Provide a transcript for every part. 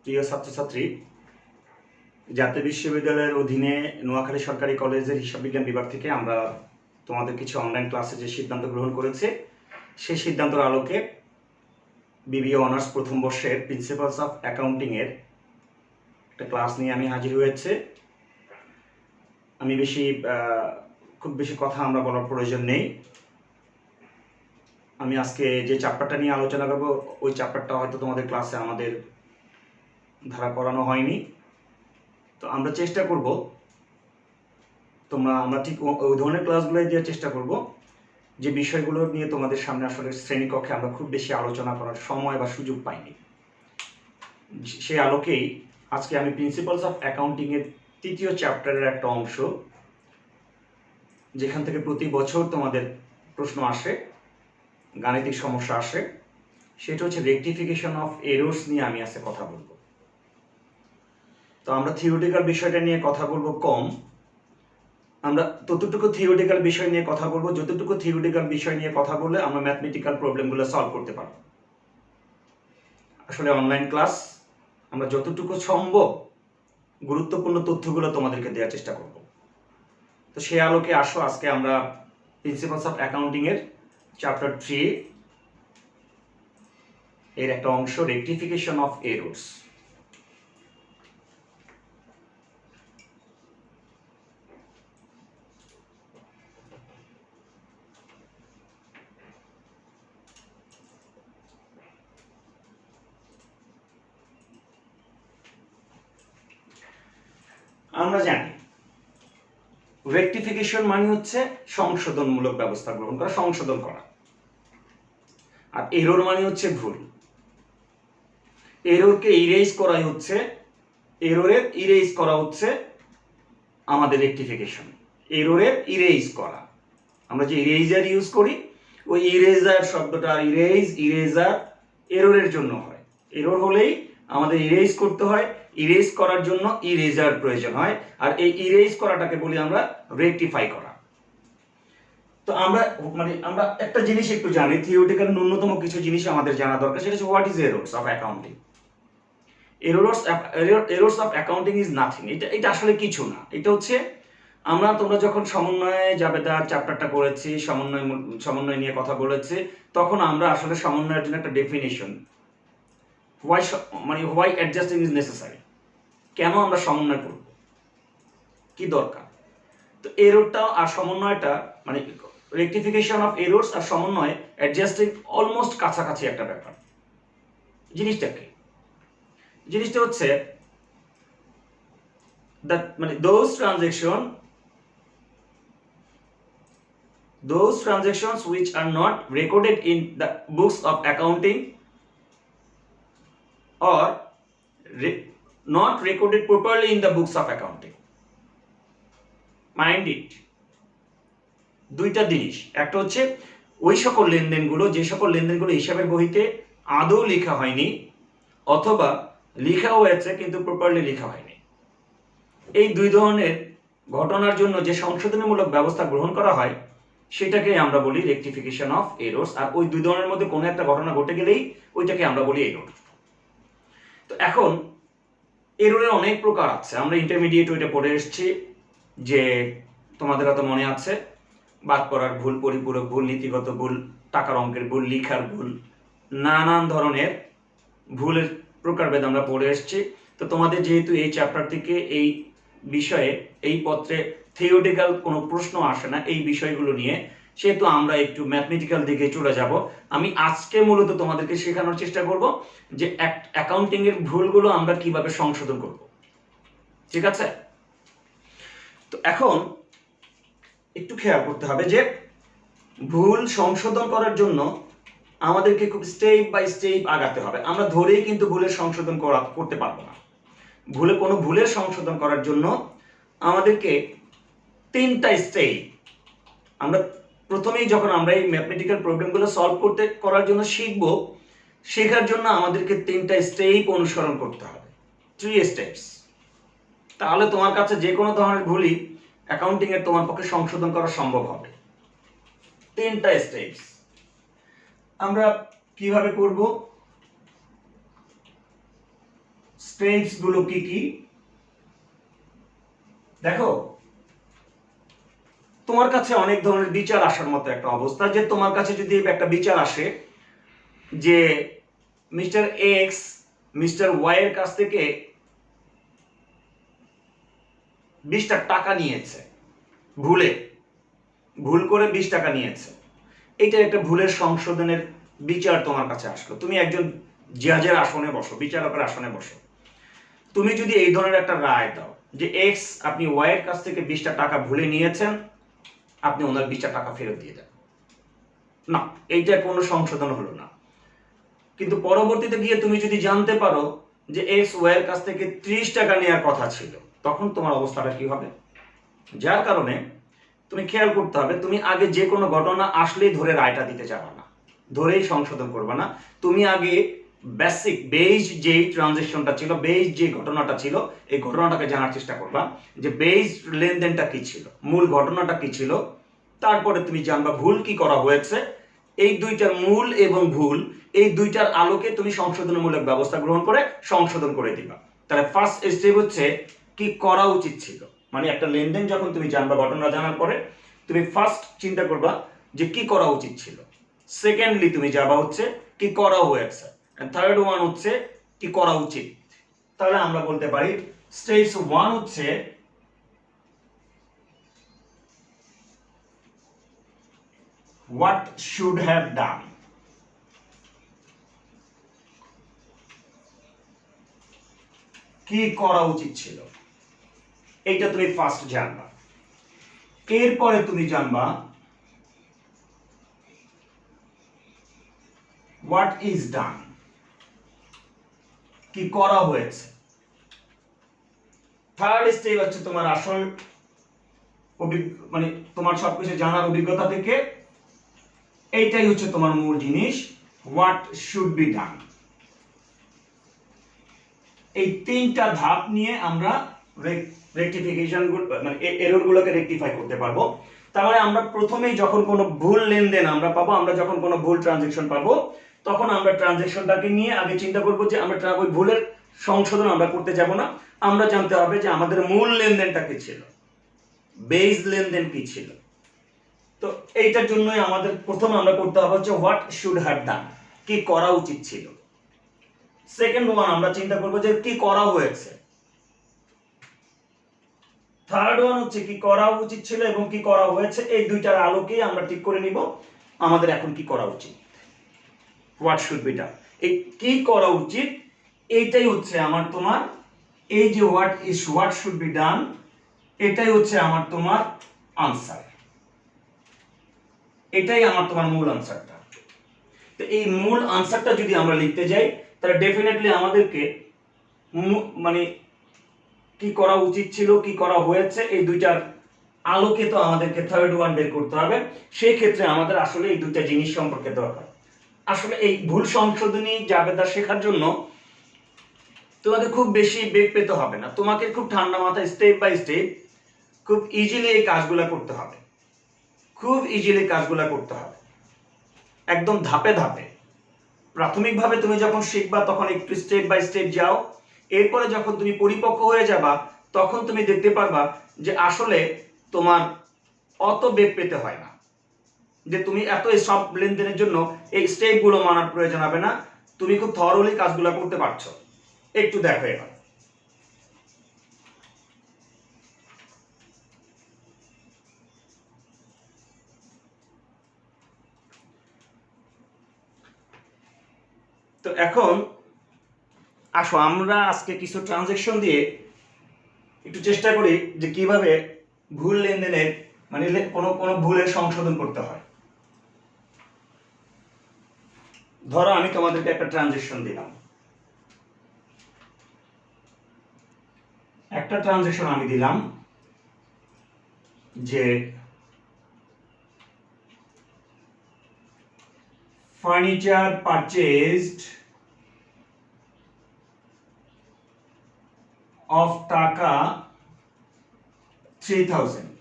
প্রিয় ছাত্রছাত্রী, জাতীয় বিশ্ববিদ্যালয়ের অধীনে নোয়াখালী সরকারি কলেজের হিসাব বিজ্ঞান বিভাগ থেকে আমরা তোমাদের কিছু অনলাইন ক্লাসে যে সিদ্ধান্ত গ্রহণ করেছে সেই সিদ্ধান্তের আলোকে বিবিএ অনার্স প্রথম বর্ষের প্রিন্সিপালস অফ অ্যাকাউন্টিংয়ের একটা ক্লাস নিয়ে আমি হাজির হয়েছে। আমি খুব বেশি কথা আমরা বলার প্রয়োজন নেই। আমি আজকে যে চ্যাপ্টারটা নিয়ে আলোচনা করব ওই চ্যাপ্টারটা হয়তো তোমাদের ক্লাসে আমাদের ধারা করানো হয়নি, তো আমরা চেষ্টা করব আমরা ঠিক ওই ধরনের ক্লাসগুলোই দেওয়ার চেষ্টা করব যে বিষয়গুলো নিয়ে তোমাদের সামনে আসলে শ্রেণীকক্ষে আমরা খুব বেশি আলোচনা করার সময় বা সুযোগ পাইনি। সেই আলোকেই আজকে আমি প্রিন্সিপালস অফ অ্যাকাউন্টিংয়ের তৃতীয় চ্যাপ্টারের একটা অংশ, যেখান থেকে প্রতি বছর তোমাদের প্রশ্ন আসে, গাণিতিক সমস্যা আসে, সেটা হচ্ছে রেকটিফিকেশন অফ এরর্স নিয়ে আমি আজকে কথা বলবো। তো আমরা থিওরিটিক্যাল বিষয়টা নিয়ে কথা বলবো কম, আমরা ততটুকু থিওরিটিক্যাল বিষয় নিয়ে কথা বলবো যতটুকু থিওরিটিক্যাল বিষয় নিয়ে কথা বললে আমরা ম্যাথমেটিক্যাল প্রবলেমগুলো সলভ করতে পারবো। আসলে অনলাইন ক্লাস আমরা যতটুকু সম্ভব গুরুত্বপূর্ণ তথ্যগুলো তোমাদেরকে দেওয়ার চেষ্টা করব। তো সেই আলোকে আসো আজকে আমরা প্রিন্সিপালস অফ অ্যাকাউন্টিংয়ের চ্যাপ্টার 3 এর একটা অংশ, রেকটিফিকেশন অফ এরর্স। আমরা জানি রেকটিফিকেশন মানে হচ্ছে সংশোধনমূলক ব্যবস্থা গ্রহণ করা, সংশোধন করা, আর এরর মানে হচ্ছে ভুল। এররকে ইরেজ করাই হচ্ছে, এররের ইরেজ করা হচ্ছে আমাদের রেকটিফিকেশন। এররের ইরেজ করা, আমরা যে ইরেজার ইউজ করি ওই ইরেজার শব্দটা, ইরেজার এররের জন্য হয়। এরর হলেই আমাদের ইরেজ করতে হয়, ইরেজ করার জন্য ইরেজার প্রয়োজন হয়, আর এই ইরেজ করাটাকে বলি আমরা রেকটিফাই করা। তো আমরা একটা জিনিস একটু জানি, থিওরিটিক্যাল ন্যূনতম কিছু জিনিস আমাদের জানা দরকার, সেটা হচ্ছে what is errors of accounting. Errors of accounting is nothing. এটা আসলে কিছু না। এটা হচ্ছে তোমরা যখন সমন্বয়ে জাবেদার চ্যাপ্টারটা করেছি, সমন্বয় নিয়ে কথা বলেছি, তখন আমরা আসলে সমন্বয়ের জন্য একটা definition, why adjusting is necessary, কেন আমরা সমন্বয় করব, কি দরকার। তো এররটা আর সমন্বয়টা রেকটিফিকেশন অফ এরর্স আর সমন্বয় অ্যাডজাস্টিং অলমোস্ট কাছাকাছি একটা ব্যাপার। জিনিসটা কি? জিনিসটা হচ্ছে those transactions which are not recorded in the books of accounting or not recorded properly in the books of accounting. Mind it, দুইটা জিনিস। একটা হচ্ছে ওই সকল লেনদেনগুলো, যে সকল লেনদেনগুলো হিসাবের বহিতে আদৌ লেখা হয়নি, অথবা লেখা হয়েছে কিন্তু প্রপারলি লেখা হয়নি। এই দুই ধরনের ঘটনার জন্য যে সংশোধনমূলক ব্যবস্থা গ্রহণ করা হয় সেটাকে আমরা বলি রেকটিফিকেশন অফ এরর্স। আর ওই দুই ধরনের মধ্যে কোনো একটা ঘটনা ঘটে গেলেই ওইটাকে আমরা বলি এরর। তো এখন এররের অনেক প্রকার আছে। আমরা ইন্টারমিডিয়েট ওইটা পড়ে এসেছি, যে তোমাদের হয়তো মনে আছে, বাদ করার ভুল, পরিপূরক ভুল, নীতিগত ভুল, টাকার অঙ্কের ভুল, লিখার ভুল, নানান ধরনের ভুলের প্রকারভেদ আমরা পড়ে এসেছি। তো তোমাদের যেহেতু এই চ্যাপ্টার থেকে এই বিষয়ে, এই পত্রে থিওরিটিক্যাল কোনো প্রশ্ন আসে না এই বিষয়গুলো নিয়ে, সেহেতু আমরা একটু ম্যাথমেটিক্যাল দিকে চলে যাব। আমি আজকে মূলত তোমাদেরকে শেখানোর চেষ্টা করব যে অ্যাকাউন্টিং এর ভুলগুলো আমরা কিভাবে সংশোধন করব। ঠিক আছে? তো এখন একটু খেয়াল করতে হবে যে ভুল সংশোধন করার জন্য আমাদেরকে খুব স্টেপ বাই স্টেপ আগাতে হবে। আমরা ধরেই কিন্তু ভুলের সংশোধন করতে পারবো না। ভুলের সংশোধন করার জন্য আমাদেরকে 3টা স্টেপ, আমরা প্রথমেই যখন আমরা এই ম্যাথমেটিক্যাল প্রবলেমগুলো সলভ করার জন্য শেখার জন্য আমাদেরকে 3টা স্টেপ অনুসরণ করতে হবে, 3 স্টেপস। তাহলে তোমার কাছে যে কোনো ধরনের ভুলই অ্যাকাউন্টিং এর তোমার পক্ষে সংশোধন করা সম্ভব হবে। 3টা স্টেপস আমরা কিভাবে করব? স্টেপস গুলো কি কি দেখো, তোমার কাছে অনেক ধরনের বিচার আসার মতো একটা অবস্থা, যে তোমার কাছে যদি একটা বিচার আসে যে মিস্টার এক্স মিস্টার ওয়াই এর কাছ থেকে 20টা টাকা নিয়েছে, ভুল করে 20 টাকা নিয়েছে। এটা একটা ভুলের সংশোধনের বিচার তোমার কাছে আসলো। তুমি একজন জাজের আসনে বসো, বিচারকের আসনে বসো। তুমি যদি এই ধরনের একটা রায় দাও যে এক্স আপনি ওয়াই এর কাছ থেকে 20টা টাকা ভুলে নিয়েছেন, আপনি ওনার 20টা টাকা ফেরত দিয়ে দেন, না এইটা কোনো সংশোধন হলো না। কিন্তু পরবর্তীতে গিয়ে তুমি যদি জানতে পারো যে এক্স ওয়াই এর কাছ থেকে 30 টাকা নেওয়ার কথা ছিল, তখন তোমার অবস্থাটা কি হবে? যার কারণে তুমি খেয়াল করতে হবে, তুমি আগে যে কোনো ঘটনা আসলেই ধরে রায়টা দিতে যাবে না, ধরেই সংশোধন করবে না। তুমি আগে বেসিক বেজ যে ট্রানজেকশনটা ছিল, বেজ যে ঘটনাটা ছিল, এই ঘটনাটাকে জানার চেষ্টা করবা যে বেজ লেনদেনটা কি ছিল, মূল ঘটনাটা কি ছিল। তারপরে তুমি জানবা ভুল কি করা হয়েছে। এই দুইটার মূল এবং ভুল, এই দুইটার আলোকে তুমি সংশোধনমূলক ব্যবস্থা গ্রহণ করে সংশোধন করে দিবা। তাহলে ফার্স্ট স্টেপ হচ্ছে কি করা উচিত ছিল, মানে একটা লেনদেন যখন তুমি জানবা, ঘটনা জানার পরে তুমি ফার্স্ট চিন্তা করবা যে কি করা উচিত ছিল। সেকেন্ডলি তুমি যাবা হচ্ছে কি করা হয়েছে, থার্ড ওয়ান হচ্ছে কি করা উচিত। তাহলে আমরা বলতে পারি স্টেজ 1 হচ্ছে what should have done, কি করা উচিত ছিল, এইটা তুমি ফার্স্ট জানবা। এরপরে তুমি জানবা what is done, কি করা হয়েছে। থার্ড স্টেপ হচ্ছে তোমার আসল মানে তোমার সবকিছু জানার অভিজ্ঞতা থেকে এইটাই হচ্ছে তোমার মূল জিনিস, what should be done। এই তিনটা ধাপ নিয়ে আমরা রেকটিফিকেশন মানে এরর গুলোকে রেকটিফাই করতে পারবো। তার মানে আমরা প্রথমেই যখন কোনো ভুল লেনদেন আমরা পাবো, আমরা যখন কোনো ভুল ট্রানজেকশন পাবো, তখন আমরা ট্রানজেকশনটাকে নিয়ে আগে চিন্তা করবো যে আমরা ওই ভুলের সংশোধন আমরা করতে যাব না। আমরা জানতে হবে যে আমাদের মূল লেনদেনটা কি ছিল, বেস লেনদেন কি ছিল। তো এইটার জন্যই আমাদের প্রথম আমরা করতে হবে হচ্ছে হোয়াট শুড হ্যাভ ডান, কি করা উচিত ছিল। সেকেন্ড ওয়ান আমরা চিন্তা করবো যে কি করা হয়েছে। থার্ড ওয়ান হচ্ছে কি করা উচিত ছিল এবং কি করা হয়েছে, এই দুইটার আলোকেই আমরা ঠিক করে নিব আমাদের এখন কি করা উচিত, হোয়াট শুড বি ডান। এই কি করা উচিত এইটাই হচ্ছে আমার তোমার, এই যে হোয়াট শুড বি ডান, এটাই হচ্ছে আমার তোমার আনসার, এটাই আমার তোমার মূল আনসারটা। তো এই মূল আনসারটা যদি আমরা লিখতে যাই, তাহলে ডেফিনেটলি আমাদেরকে মানে কি করা উচিত ছিল, কি করা হয়েছে, এই দুইটার আলোকে তো আমাদেরকে থার্ড ওয়ান বের করতে হবে। সেই ক্ষেত্রে আমাদের আসলে এই দুইটা জিনিস সম্পর্কে দরকার। আসলে এই ভুল সংশোধনী জাবেদা শেখার জন্য তোমাকে খুব বেশি বেগ পেতে হবে না, তোমাকে খুব ঠান্ডা মাথায় স্টেপ বাই স্টেপ খুব ইজিলি এই কাজগুলা করতে হবে, খুব ইজিলি কাজগুলা করতে হবে, একদম ধাপে ধাপে। প্রাথমিকভাবে তুমি যখন শিখবা তখন একটু স্টেপ বাই স্টেপ যাও, এরপরে যখন তুমি পরিপক্ক হয়ে যাবা তখন তুমি দেখতে পারবা যে আসলে তোমার অত বেগ পেতে হয় না, যে তুমি এত সব লেনদেনের জন্য এই স্টেপগুলো মানার প্রয়োজন হবে না, তুমি খুব থরলি কাজগুলো করতে পারছো। একটু দেখো এবার। তো এখন আসো আমরা আজকে কিছু ট্রানজেকশন দিয়ে একটু চেষ্টা করি যে কিভাবে ভুল লেনদেনের মানে কোনো কোনো ভুলের সংশোধন করতে হয়। ধরো আমি তোমাদেরকে একটা ট্রানজেকশন দিলাম, একটা ট্রানজেকশন আমি দিলাম যে ফার্নিচার পারচেজড of টাকা 3000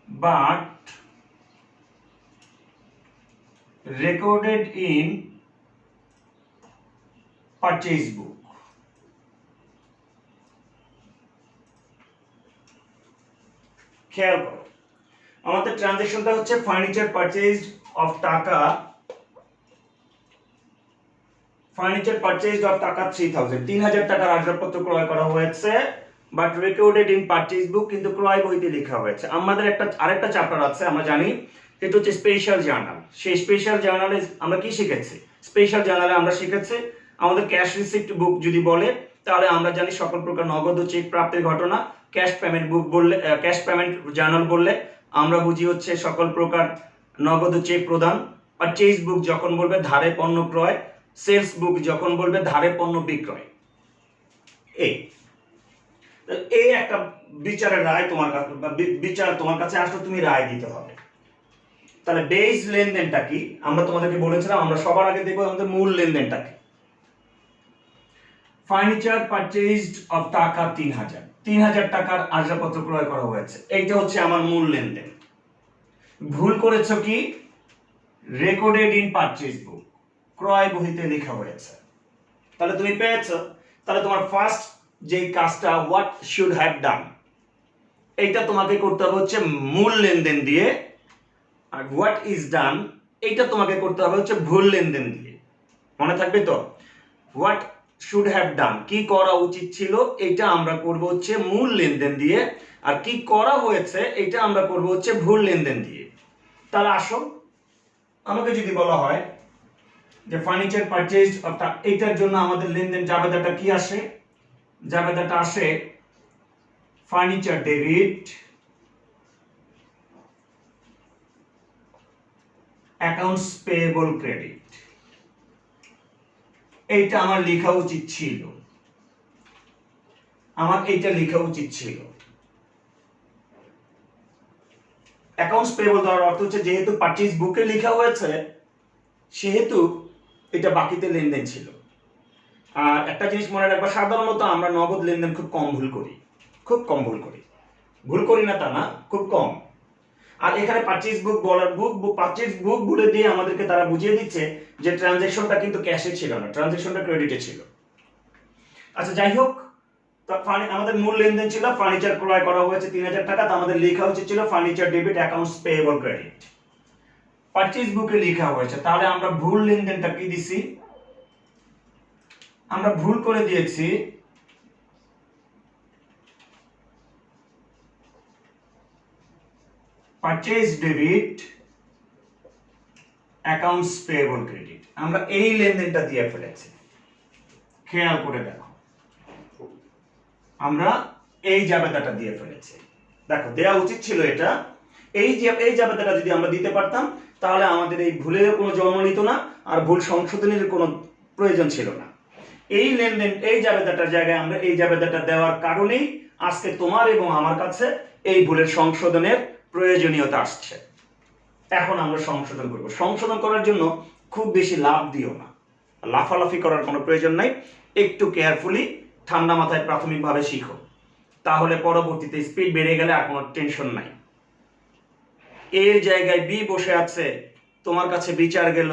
but recorded in পারচেজ বুক। খেয়াল করো আমাদের ট্রানজেকশনটা হচ্ছে ফার্নিচার পারচেজ অফ টাকা, ফার্নিচার পারচেজ অফ টাকা 3000, 3000 টাকার আসবাবপত্র ক্রয় করা হয়েছে, বাট রেকর্ডেড ইন পারচেজ বুক, কিন্তু ক্রয় বইতে লেখা হয়েছে। আমাদের আরেকটা চ্যাপ্টার আছে আমরা জানি, এটা হচ্ছে স্পেশাল জার্নাল। সেই স্পেশাল জার্নালে আমরা কি শিখেছি? স্পেশাল জার্নালে আমরা শিখেছি আমাদের ক্যাশ রিসিপ্ট বুক যদি বলে তাহলে আমরা জানি সকল প্রকার নগদ ও চেক প্রাপ্তির ঘটনা। ক্যাশ পেমেন্ট বুক বললে, ক্যাশ পেমেন্ট জার্নাল বললে আমরা বুঝি হচ্ছে সকল প্রকার নগদ ও চেক প্রদান। পারচেজ বুক যখন বলবে ধারে পণ্য ক্রয়, সেলস বুক যখন বলবে ধারে পণ্য বিক্রয়। এই একটা বিচারের রায় তোমার কাছে, বিচার তোমার কাছে আসলে তুমি রায় দিতে হবে। তাহলে বেস লেনদেনটা কি আমরা তোমাদেরকে বলেছিলাম, আমরা সবার আগে দেখব আমাদের মূল লেনদেনটা কি। ফার্নিচার পারচেজড অফ টাকা 3000, 3000 টাকার আসবাবপত্র ক্রয় করা হয়েছে, এইটা হচ্ছে আমার মূল লেনদেন। ভুল করেছো কি? রেকর্ডেড ইন পারচেজ বুক, ক্রয় বহিতে লেখা হয়েছে। তাহলে তুমি পেয়েছো। তাহলে তোমার ফার্স্ট যে কাজটা হোয়াট শুড হ্যাভ ডান, এইটা তোমাকে করতে হবে হচ্ছে মূল লেনদেন দিয়ে, আর হোয়াট ইজ ডান এইটা তোমাকে করতে হবে হচ্ছে ভুল লেনদেন দিয়ে। মনে থাকবে তো? হোয়াট শুড হ্যাভ ডান, কি করা উচিত ছিল, এইটা আমরা করব হচ্ছে মূল লেনদেন দিয়ে, আর কি করা হয়েছে এটা আমরা করব হচ্ছে ভুল লেনদেন দিয়ে। তাহলে আসো, আমাকে যদি বলা হয় যে ফার্নিচার পারচেজড অর্থাৎ এইটার জন্য আমাদের লেনদেন জাবেদাটা কি আসে? জাবেদাটা আসে furniture debit, accounts payable credit. এইটা আমার লেখা উচিত ছিল, আমার এইটা লেখা উচিত ছিল। অ্যাকাউন্টস পেয়েবল দেওয়ার অর্থ হচ্ছে যেহেতু পারচেজ বুকে লেখা হয়েছে সেহেতু এটা বাকিতে লেনদেন ছিল। আর একটা জিনিস মনে রাখবা, সাধারণত আমরা নগদ লেনদেন খুব কম ভুল করি, খুব কম ভুল করি। ভুল করি না তা না, খুব কম। আর এখানে পারচেজ বুক বলার পারচেজ বুক বলে দিয়ে আমাদেরকে তারা বুঝিয়ে দিচ্ছে যে ট্রানজ্যাকশনটা কিন্তু ক্যাশে ছিল না, ট্রানজ্যাকশনটা ক্রেডিটে ছিল। আচ্ছা যাই হোক, তো আমাদের মূল লেনদেন ছিল ফার্নিচার ক্রয় করা হয়েছে 3000 টাকা, তো আমাদের লেখা উচিত ছিল furniture debit accounts payable credit. Purchase বুকে লেখা হয়েছে, তাহলে আমরা ভুল লেনদেনটা কি দিছি? আমরা ভুল করে দিয়েছি purchase debit accounts payable credit, আমরা এই লেনদেনটা দিয়ে ফেলেছি। খেয়াল করে দেখো, আমরা এই জাবেদাটা দিয়ে ফেলেছি। দেখো দেওয়া উচিত ছিল এটা, এই জাবেদাটা যদি আমরা দিতে পারতাম তাহলে আমাদের এই ভুলের কোনো জন্ম নিত না, আর ভুল সংশোধনের কোনো প্রয়োজন ছিল না। এই লেনদেন, এই জাবেদাটার জায়গায় আমরা এই জাবেদাটা দেওয়ার কারণেই আজকে তোমার এবং আমার কাছে এই ভুলের সংশোধনের প্রয়োজনীয়তা আসছে। এখন আমরা সংশোধন করব। সংশোধন করার জন্য খুব বেশি লাভ দিও না, লাফালাফি করার কোনো প্রয়োজন নাই। একটু কেয়ারফুলি ঠান্ডা মাথায় প্রাথমিকভাবে শিখো, তাহলে পরবর্তীতে স্পিড বেড়ে গেলে আর কোনো টেনশন নাই। এর জায়গায় বি বসে আছে, তোমার কাছে বিচার গেল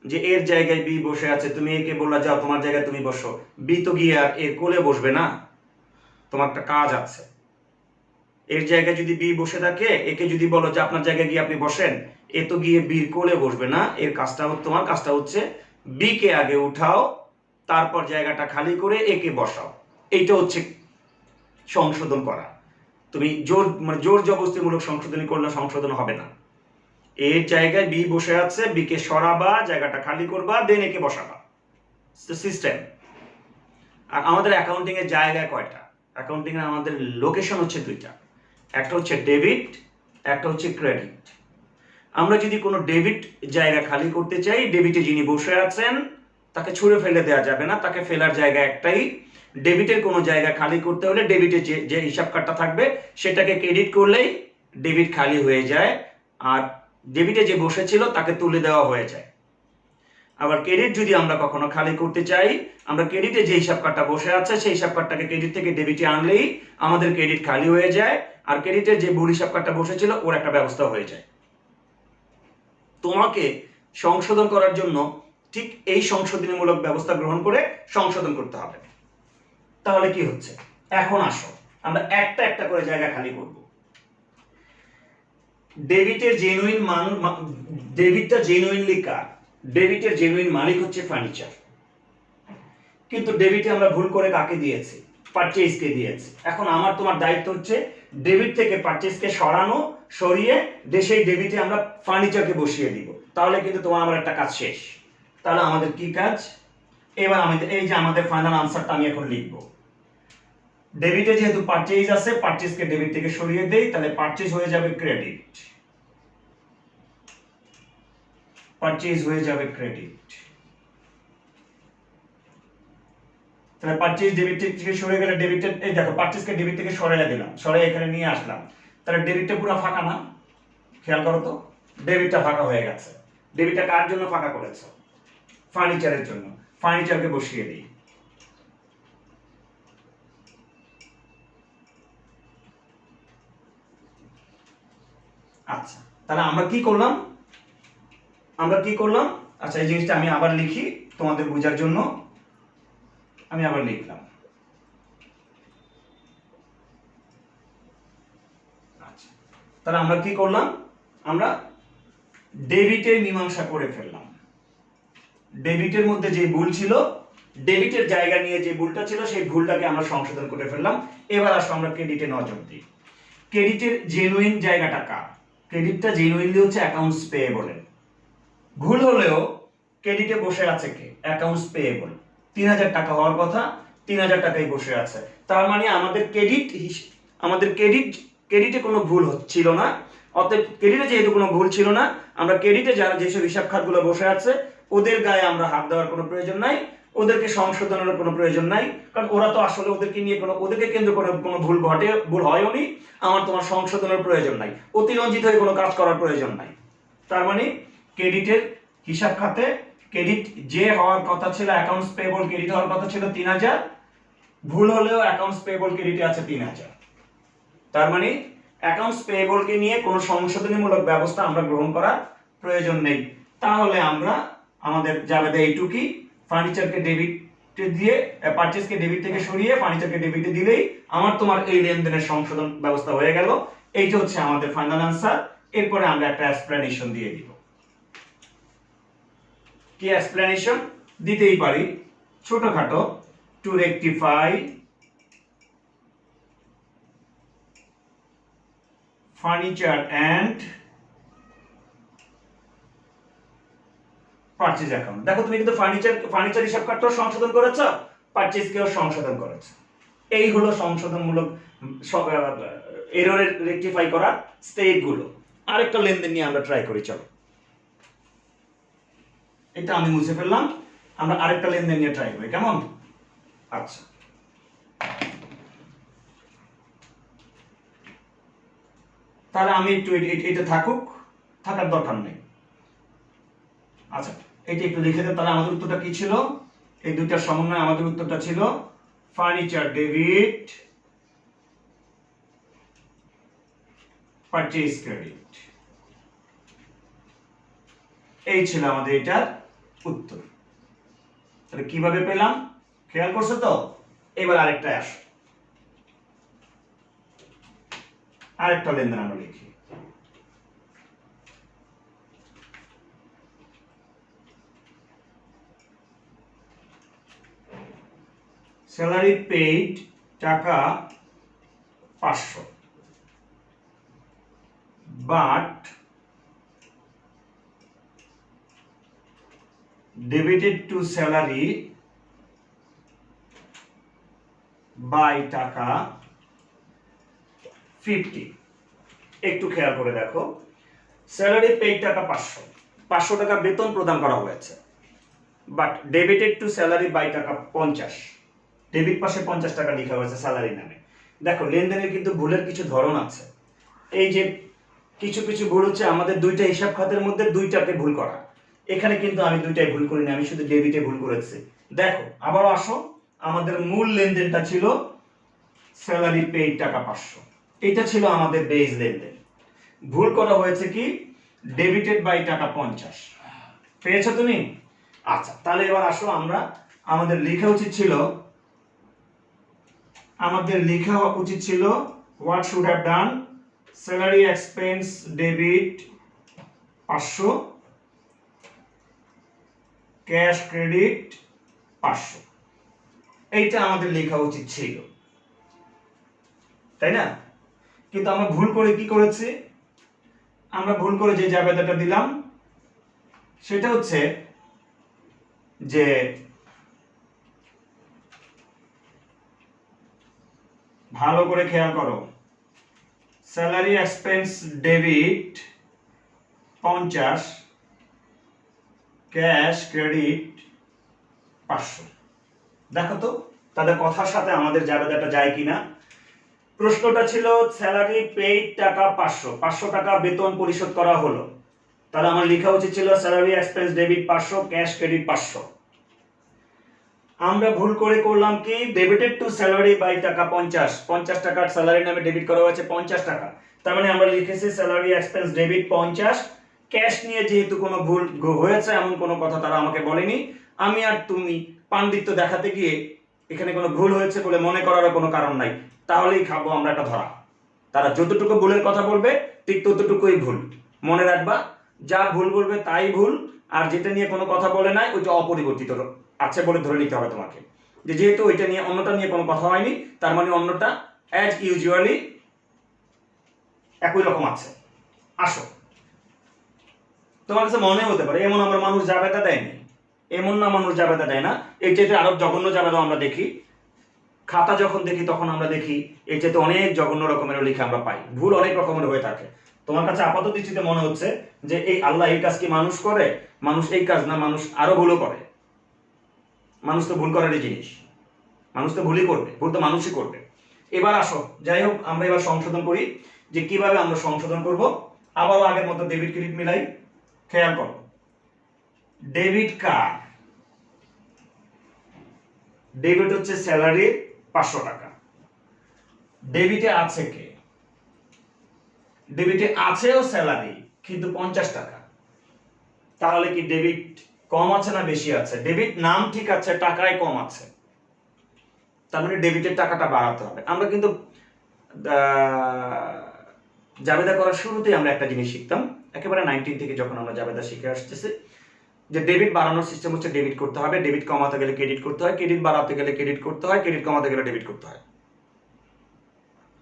যে এর জায়গায় বি বসে আছে, তুমি একে বললা যাও তোমার জায়গায় তুমি বসো, বি তো গিয়ে আর এর কোলে বসবে না, তোমার একটা কাজ আছে। এর জায়গায় যদি বি বসে থাকে, একে যদি বলো যে আপনার জায়গায় গিয়ে আপনি বসেন, এ তো গিয়ে বির কোলে বসবে না। এর কাজটা, তোমার কাজটা হচ্ছে বি কে আগে উঠাও, তারপর জায়গাটা খালি করে একে বসাও। এইটা হচ্ছে সংশোধন করা। তুমি জোর জবরদস্তিমূলক সংশোধনী করলে সংশোধন হবে না। এর জায়গায় বি বসে আছে, বি কে সরাবা, জায়গাটা খালি করবা, দেন একে বসাবা, সিস্টেম। আর আমাদের অ্যাকাউন্টিং এর জায়গা কয়টা? অ্যাকাউন্টিং এর আমাদের লোকেশন হচ্ছে দুইটা, একটা হচ্ছে ডেবিট, একটা হচ্ছে ক্রেডিট। আমরা যদি কোনো ডেবিট জায়গা খালি করতে চাই, ডেবিটে যিনি বসে আছেন তাকে ছুঁড়ে ফেলে দেওয়া যাবে না, তাকে ফেলার জায়গা একটাই। ডেবিটের কোনো জায়গা খালি করতে হলে ডেবিটে যে হিসাব কার্ডটা থাকবে সেটাকে ক্রেডিট করলেই ডেবিট খালি হয়ে যায়, আর ডেবিটে যে বসেছিল তাকে তুলে দেওয়া হয়ে যায়। আবার ক্রেডিট যদি আমরা কখনো খালি করতে চাই, আমরা ক্রেডিটে যে হিসাব কার্ডটা বসে আছে সেই হিসাব কার্ডটাকে ক্রেডিট থেকে ডেবিটে আনলেই আমাদের ক্রেডিট খালি হয়ে যায়, আর ক্রেডিটের যে ভুল হিসাব কার্ডটা বসেছিল ওর একটা ব্যবস্থা হয়ে যায়। তোমাকে সংশোধন করার জন্য ঠিক এই সংশোধনীমূলক ব্যবস্থা গ্রহণ করে সংশোধন করতে হবে। তাহলে কি হচ্ছে, এখন আসো আমরা একটা একটা করে জায়গা খালি করব। ডেবিটের জেনুইন ডেবিটটা জেনুইনলি কার? ডেবিটের জেনুইন মালিক হচ্ছে ফার্নিচার, কিন্তু ডেবিটে আমরা ভুল করে কাকে দিয়েছি? পারচেজকে দিয়েছি। এখন আমার তোমার দায়িত্ব হচ্ছে ডেবিট থেকে পারচেজকে সরিয়ে সেই ডেবিটে আমরা ফার্নিচারকে বসিয়ে দিব। তাহলে কিন্তু তোমার আমার একটা কাজ শেষ। তাহলে আমাদের কি কাজ? এবার আমাদের এই যে আমাদের ফাইনাল আনসারটা আমি এখন লিখব। ডেবিটে যেহেতু পারচেজ আছে, পারচেজকে ডেবিট থেকে সরিয়ে দেই, তাহলে পারচেজ হয়ে যাবে ক্রেডিট। পারচেজ হয়ে যাবে ক্রেডিট। তাহলে পারচেজ ডেবিট থেকে সরে গেলে ডেবিটে, এই দেখো পারচেজকে ডেবিট থেকে সরাইয়া দিলাম, সরাই এখানে নিয়ে আসলাম, তাহলে ডেবিটটা পুরো ফাঁকা না? খেয়াল করো তো, ডেবিটটা ফাঁকা হয়ে গেছে। ডেবিটটা কার জন্য ফাঁকা করেছো? ফার্নিচারের জন্য। ফার্নিচারকে বসিয়ে দিই। আচ্ছা, তাহলে আমরা কি করলাম? আচ্ছা, এই জিনিসটা আমি আবার লিখি তোমাদের বোঝার জন্য। আমি আবার লিখলাম। আচ্ছা, তাহলে আমরা কি করলাম? আমরা ডেবিটের মীমাংসা করে ফেললাম। ডেবিটের মধ্যে যে ভুল ছিল, ডেবিটের জায়গা নিয়ে যে ভুলটা ছিল, সেই ভুলটাকে আমরা সংশোধন করে ফেললাম। এবার আসো আমরা ক্রেডিটে নজর দিই। ক্রেডিটের জেনুইন জায়গাটা কার? ক্রেডিটটা জেনুইনলি হচ্ছে অ্যাকাউন্টস পেয়েবলের। ভুল হলেও ক্রেডিটে বসে আছে কে? Accounts payable. 3000 টাকা হওয়ার কথা, 3000 টাকাই বসে আছে। তার মানে আমাদের ক্রেডিটে কোনো ভুল হচ্ছিল না। অতএব ক্রেডিটে যেহেতু কোনো ভুল ছিল না, আমরা ক্রেডিটে যারা যেসব হিসাব খাতগুলো বসে আছে ওদের গায়ে আমরা হাত দেওয়ার কোনো প্রয়োজন নাই, ওদেরকে সংশোধনের কোনো প্রয়োজন নাই। কারণ ওরা তো আসলে ওদেরকে কেন্দ্র করে কোনো ভুল হয়ওনি। আমার তোমার সংশোধনের প্রয়োজন নাই, অতিরঞ্জিত হয়ে কোনো কাজ করার প্রয়োজন নাই। তার মানে ক্রেডিটের হিসাব খাতে ক্রেডিট যে হওয়ার কথা ছিল, অ্যাকাউন্টস পেয়েবল ক্রেডিট হওয়ার কথা ছিল 3000, ভুল হলেও অ্যাকাউন্টস পেয়েবল ক্রেডিটে আছে 3000। তার মানে অ্যাকাউন্টস পেয়েবলকে নিয়ে কোনো সংশোধনীমূলক ব্যবস্থা আমরা গ্রহণ করার প্রয়োজন নেই। তাহলে আমরা আমাদের যাবে এইটুকুই, ফার্নিচারকে ডেবিটে দিয়ে, পারচেজকে ডেবিট থেকে সরিয়ে ফার্নিচারকে ডেবিটে দিলেই আমার তোমার এই লেনদেনের সংশোধন ব্যবস্থা হয়ে গেল। এইটা হচ্ছে আমাদের ফাইনাল আনসার। এরপরে আমরা একটা এক্সপ্লেনেশন দিয়ে দিব। কি এক্সপ্লেনেশন দিতেই পারি? ছোটখাটো, to rectify furniture and purchase account. দেখো তুমি কিন্তু ফার্নিচার হিসাব খাতটাও সংশোধন করেছো, পারচেজকেও সংশোধন করেছো। এই হলো সংশোধনমূলক এররের রেকটিফাই করার স্টেপগুলো। আরেকটা লেনদেন নিয়ে আমরা ট্রাই করি, চলো। এটা আমি মুছে ফেললাম, আমরা আরেকটা লেনদেন নিয়ে ট্রাই করি, কেমন? আচ্ছা, তাহলে আমি একটু এটা থাকার দরকার নেই। আচ্ছা, এটা একটু লিখে দেন। তাহলে আমাদের উত্তরটা কি ছিল? এই দুইটার সমন্বয়ে আমাদের উত্তরটা ছিল ফার্নিচার ডেবিট, পারচেজ ক্রেডিট। এই ছিল আমাদের এটার উত্তর। তাহলে কিভাবে পেলাম খেয়াল করছো তো? এবার আরেকটা আসো, আরেকটা লেনদেন আমরা লিখি। স্যালারি পেইড টাকা 500, but debited to salary by টাকা 50। একটু খেয়াল করে দেখো, স্যালারি পেইড টাকা 500 টাকা বেতন প্রদান করা হয়েছে, but debited to salary by টাকা 50। ডেবিট পাশে 50 টাকা লেখা হয়েছে স্যালারি নামে। দেখো লেনদেনের কিন্তু ভুলের কিছু ধরন আছে। এই যে কিছু ভুল হচ্ছে আমাদের দুইটা হিসাব খাতের মধ্যে দুইটাতে ভুল করা। এখানে কিন্তু আমি দুইটাই ভুল করিনি, আমি শুধু ডেবিটে ভুল করেছি। দেখো আবার আসো, আমাদের মূল লেনদেনটা ছিল স্যালারি পেইড টাকা 500, এটা ছিল আমাদের বেস লেনদেন। ভুল করা হয়েছে কি? ডেবিটেড বাই টাকা 50। পেয়েছো তুমি? আচ্ছা, তাহলে এবার আসো আমরা আমাদের লেখা উচিত ছিল what should have done, salary expense debit 500, cash credit 500, এইটা আমাদের লেখা উচিত ছিল, তাই না? কিন্তু আমরা ভুল করে কি করেছি, আমরা ভুল করে যে জাবেদাটা দিলাম সেটা হচ্ছে যে ভালো করে খেয়াল করো, salary expense debit 50, cash credit 500। দেখো তো তাদের কথার সাথে আমাদের জাবেদাটা যায় কিনা। প্রশ্নটা ছিল স্যালারি পেইড টাকা 500 টাকা বেতন পরিশোধ করা হলো, তাহলে আমার লেখা উচিত ছিল salary expense debit 500, cash credit 500। আমরা ভুল করে করলাম কি, ডেবিটেড টু স্যালারি বাই টাকা 50 টাকার স্যালারি নামে ডেবিট করা হয়েছে 50 টাকা, তার মানে আমরা লিখেছি স্যালারি এক্সপেন্স ডেবিট 50, ক্যাশ নিয়ে যেহেতু কোনো ভুল হয়েছে এমন কোনো কথা তারা আমাকে বলেনি, আমি আর তুমি পাণ্ডিত্য দেখাতে গিয়ে এখানে কোনো ভুল হয়েছে বলে মনে করারও কোনো কারণ নাই, তাহলেই খাবো আমরা একটা ধরা। তারা যতটুকু ভুলের কথা বলবে ঠিক ততটুকুই ভুল, মনে রাখবা, যা ভুল বলবে তাই ভুল, আর যেটা নিয়ে কোনো কথা বলে নাই ওইটা অপরিবর্তিত আছে বলে ধরে নিতে হবে তোমাকে, যে যেহেতু ওইটা নিয়ে অন্যটা নিয়ে কোনো কথা হয়নি তার মানে অন্যটা অ্যাজ ইউজুয়ালি একই রকম আছে। আসো, তোমার কাছে মনে হতে পারে এমন আমরা মানুষ জাবেদা দেয়নি, এমন না মানুষ জাবেদা দেয় না, এই চাইতে আরো জঘন্য জাবেদা আমরা দেখি, খাতা যখন দেখি তখন আমরা দেখি এই চাইতে অনেক জঘন্য রকমের লেখা আমরা পাই, ভুল অনেক রকমের হয়ে থাকে। তোমার কাছে আপাতত দৃষ্টিতে মনে হচ্ছে যে এই আল্লাহ এই কাজ কি মানুষ করে, মানুষ এই কাজ না, মানুষ আরো ভুলও করে, মানুষ তো ভুল করারই জিনিস, মানুষ তো ভুলই করবে, ভুল তো মানুষই করবে। এবার আসো, যাই হোক আমরা এবার সংশোধন করি, যে কিভাবে আমরা সংশোধন করব। আবারও আগের মতো ডেবিট ক্রেডিট মিলাই, খেয়াল করো, ডেবিট কার্ড, ডেবিট হচ্ছে স্যালারি 500 টাকা, ডেবিটে আছে কে, ডেবিটে আছেও স্যালারি কিন্তু 50 টাকা, তাহলে কি ডেবিট কম আছে না বেশি আছে? ডেবিট নাম ঠিক আছে, টাকায় কম আছে, তার মানে ডেবিটের টাকাটা বাড়াতে হবে। আমরা কিন্তু জাবেদা করার শুরুতেই আমরা একটা জিনিস শিখতাম, একেবারে 19 থেকে যখন আমরা জাবেদা শিখে আসতেছি, যে ডেবিট বাড়ানোর সিস্টেম হচ্ছে ডেবিট করতে হবে, ডেবিট কমাতে গেলে ক্রেডিট করতে হয়, ক্রেডিট বাড়াতে গেলে ক্রেডিট করতে হয়, ক্রেডিট কমাতে গেলে ডেবিট করতে হয়।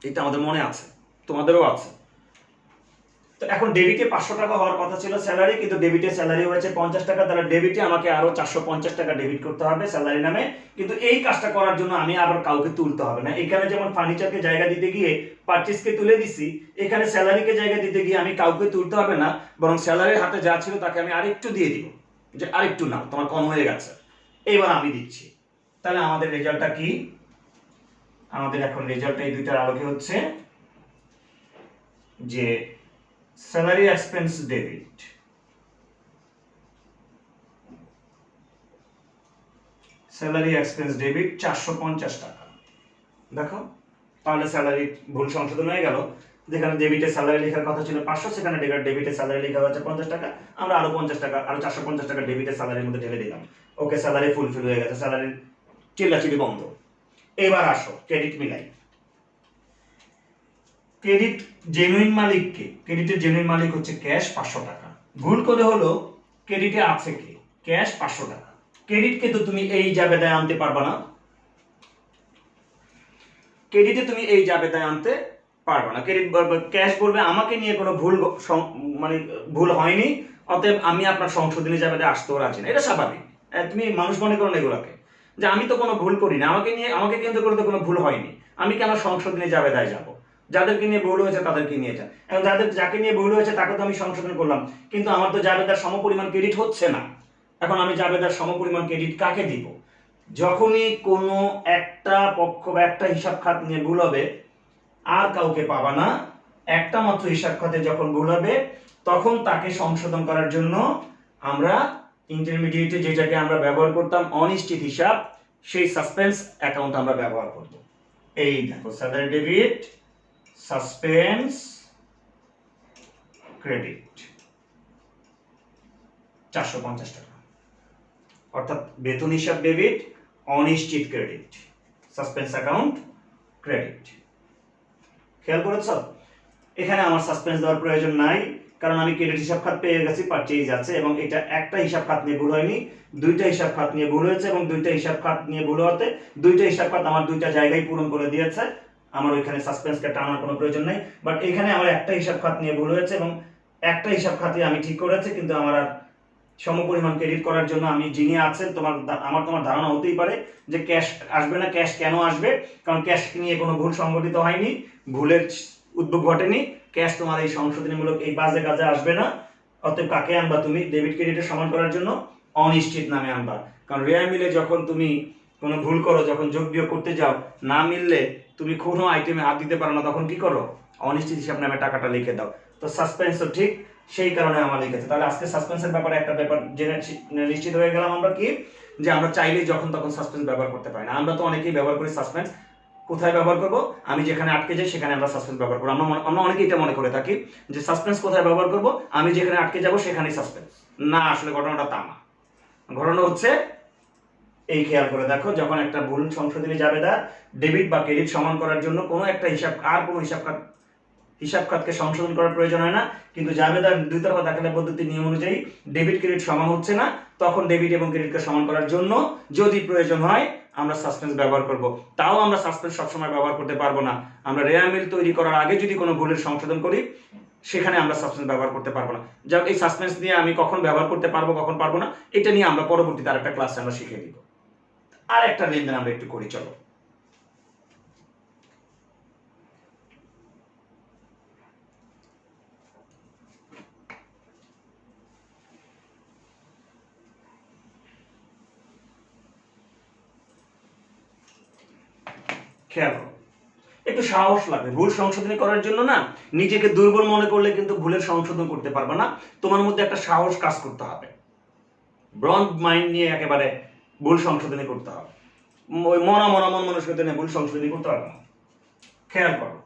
এটা আমাদের মনে আছে, তোমাদেরও আছে। তো এখন ডেবিটে 500 টাকা হওয়ার কথা ছিল স্যালারি, কিন্তু ডেবিটে স্যালারি হয়েছে 50 টাকা, তাহলে ডেবিটে আমাকে আরো 450 টাকা ডেবিট করতে হবে স্যালারি নামে। কিন্তু এই কাজটা করার জন্য আমি আবার কাউকে তুলতে হবে না, এখানে যেমন ফার্নিচারকে জায়গা দিতে গিয়ে পারচেজকে তুলে দিছি, এখানে স্যালারিকে জায়গা দিতে গিয়ে আমি কাউকে তুলতে হবে না, বরং স্যালারির হাতে যা ছিল তাকে আমি আরেকটু দিয়ে দিব, যে আরেকটু নাও, তোমার কম হয়ে গেছে, এবার আমি দিচ্ছি। তাহলে আমাদের রেজাল্টটা কি? আমাদের এখন রেজাল্টটা এই দুইটার আলোকে হচ্ছে যে salary expense debit, salary expense debit 450 টাকা। দেখো তাহলে স্যালারি ভুল সংশোধন হয়ে গেল, যেখানে ডেবিটে স্যালারি লেখার কথা ছিল 500, সেখানে ডেবিটে স্যালারি লেখা হচ্ছে 50 টাকা, আমরা আরো 50 টাকা, আরো 450 টাকা ডেবিটে স্যালারির মধ্যে ঢেলে দিলাম। ওকে, স্যালারি ফুলফিল হয়ে গেছে, স্যালারির চিল্লাচিল্লি বন্ধ। এবার আসো ক্রেডিট মিলাই, ক্রেডিট জেনুইন মালিক কে? ক্রেডিটের জেনুইন মালিক হচ্ছে ক্যাশ 500 টাকা, ভুল করে হলো ক্রেডিটে আছে কে? ক্যাশ 500 টাকা। ক্রেডিটকে তো তুমি এই জাবেদায় আনতে পারবা না, ক্রেডিটে তুমি এই জাবেদায় আনতে পারবে না, ক্রেডিট ক্যাশ বলবে আমাকে নিয়ে কোনো ভুল মানে ভুল হয়নি, অতএব আমি আপনার সংশোধনী জাবেদায় আসতেও রাজি না, এটা স্বাভাবিক। তুমি মানুষ মনে করো না এগুলোকে, যে আমি তো কোনো ভুল করি না, আমাকে কেন্দ্র করে তো কোনো ভুল হয়নি, আমি কেন সংশোধনী জাবেদায় যাব? যাদেরকে নিয়ে ভুল হয়েছে তাদেরকে নিয়ে যান, এবং যাকে নিয়ে ভুল হয়েছে তাকে তো আমি সংশোধন করলাম, কিন্তু আমার তো জাবেদার সমপরিমাণ ক্রেডিট হচ্ছে না। এখন আমি জাবেদার সমপরিমাণ ক্রেডিট কাকে দিব? যখনই কোনো একটা পক্ষ বা একটা হিসাব খাত নিয়ে ভুল হবে আর কাউকে পাবা না, একটা মাত্র হিসাব খাতে যখন ভুল হবে তখন তাকে সংশোধন করার জন্য আমরা ইন্টারমিডিয়েটে যেটাকে আমরা ব্যবহার করতাম অনিশ্চিত হিসাব, সেই সাসপেন্স অ্যাকাউন্ট আমরা ব্যবহার করব। এই দেখো, স্যালারি ডেবিট, সাসপেন্স ক্রেডিট 450 টাকা। অর্থাৎ বেতন হিসাব ডেবিট, অনিশ্চিত ক্রেডিট, সাসপেন্স অ্যাকাউন্ট ক্রেডিট। খেয়াল করেছো? এখানে আমার সাসপেন্স দেওয়ার প্রয়োজন নাই, কারণ আমি ক্রেডিট হিসাব খাত পেয়ে গেছি, পারচেজ আছে, এবং এটা একটা হিসাব খাত নিয়ে ভুল হয়নি, দুইটা হিসাব খাত নিয়ে ভুল হয়েছে, এবং দুইটা হিসাব খাত নিয়ে ভুল হতে দুইটা হিসাব খাত আমার দুইটা জায়গায় পূরণ করে দিয়েছে, আমার ওইখানে সাসপেন্সকে টানার কোনো প্রয়োজন নেই। বাট এখানে আমার একটা হিসাব খাত নিয়ে ভুল হয়েছে এবং একটা হিসাব খাতে আমি ঠিক করেছি, কিন্তু আমার আর সমপরিমাণ ক্রেডিট করার জন্য আমি যিনি আছেন তোমার ধারণা হতেই পারে যে ক্যাশ আসবে না। ক্যাশ কেন আসবে? কারণ ক্যাশ নিয়ে কোনো ভুল সংঘটিত হয়নি, ভুলের উদ্ভব ঘটেনি। ক্যাশ তোমার এই সংশোধনীমূলক এই বাজে কাজে আসবে না। অতএব কাকে আনবা তুমি ডেবিট ক্রেডিটের সমান করার জন্য? অনিশ্চিত নামে আনবা। কারণ রেয়ার মিলে যখন তুমি কোনো ভুল করো, যখন যোগ বিয়োগ করতে যাও, না মিললে তুমি কোনো আইটেমে হাত দিতে পারো না, তখন কি করো? অনিশ্চিত হিসাব নামে টাকাটা লিখে দাও। তো সাসপেন্সও ঠিক সেই কারণে আমার লিখেছে। তাহলে আজকে সাসপেন্সের ব্যাপারে একটা ব্যাপার জেনে নিশ্চিত হয়ে গেলাম আমরা কি, যে আমরা চাইলেই যখন তখন সাসপেন্স ব্যবহার করতে পারি না। আমরা তো অনেকেই ব্যবহার করি সাসপেন্স। কোথায় ব্যবহার করব? আমি যেখানে আটকে যাই সেখানে আমরা সাসপেন্স ব্যবহার করব। আমরা অনেকেই এটা মনে করে থাকি যে সাসপেন্স কোথায় ব্যবহার করব? আমি যেখানে আটকে যাব সেখানেই সাসপেন্স। না, আসলে ঘটনাটা তা না। ঘটনা হচ্ছে এই, খেয়াল করে দেখো, যখন একটা ভুল সংশোধনী জাবেদা ডেবিট বা ক্রেডিট সমান করার জন্য কোনো একটা কোনো হিসাব খাতকে সংশোধন করার প্রয়োজন হয় না, কিন্তু জাবেদার দুই তরফা দাখিলা পদ্ধতির নিয়ম অনুযায়ী ডেবিট ক্রেডিট সমান হচ্ছে না, তখন ডেবিট এবং ক্রেডিটকে সমান করার জন্য যদি প্রয়োজন হয় আমরা সাসপেন্স ব্যবহার করব। তাও আমরা সাসপেন্স সবসময় ব্যবহার করতে পারবো না। আমরা রেয়ার মিল তৈরি করার আগে যদি কোনো ভুলের সংশোধন করি সেখানে আমরা সাসপেন্স ব্যবহার করতে পারবো না। যাক, এই সাসপেন্স নিয়ে আমি কখন ব্যবহার করতে পারবো কখন পারবো না এটা নিয়ে আমরা পরবর্তীতে আরেকটা ক্লাসে আমরা শিখে দিব। আর একটা লেনদেন আমরা একটু করি, চলো। খেয়াল করো, একটু সাহস লাগবে ভুল সংশোধন করার জন্য। না, নিজেকে দুর্বল মনে করলে কিন্তু ভুলের সংশোধন করতে পারবে না। তোমার মধ্যে একটা সাহস কাজ করতে হবে, ব্রড মাইন্ড নিয়ে একেবারে ভুল সংশোধনী করতে হবে। ওই মন মানসিকতা নিয়ে ভুল সংশোধনী করতে পারবে না। খেয়াল করো,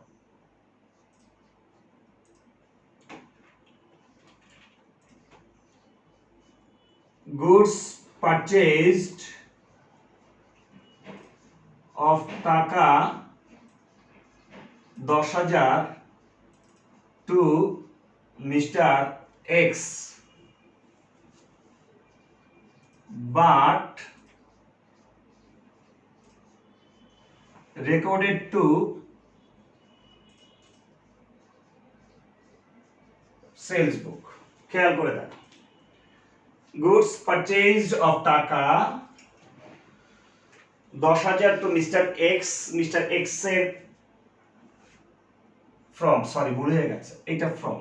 গুডস পারচেজড অফ টাকা 10,000 to mister X, but recorded to sales book। খেয়াল করে দেখো, গুডস পারচেজড অফ টাকা 10,000 টু মিস্টার এক্স এর ফ্রম, সরি ভুল হয়ে গেছে, এটা ফ্রম,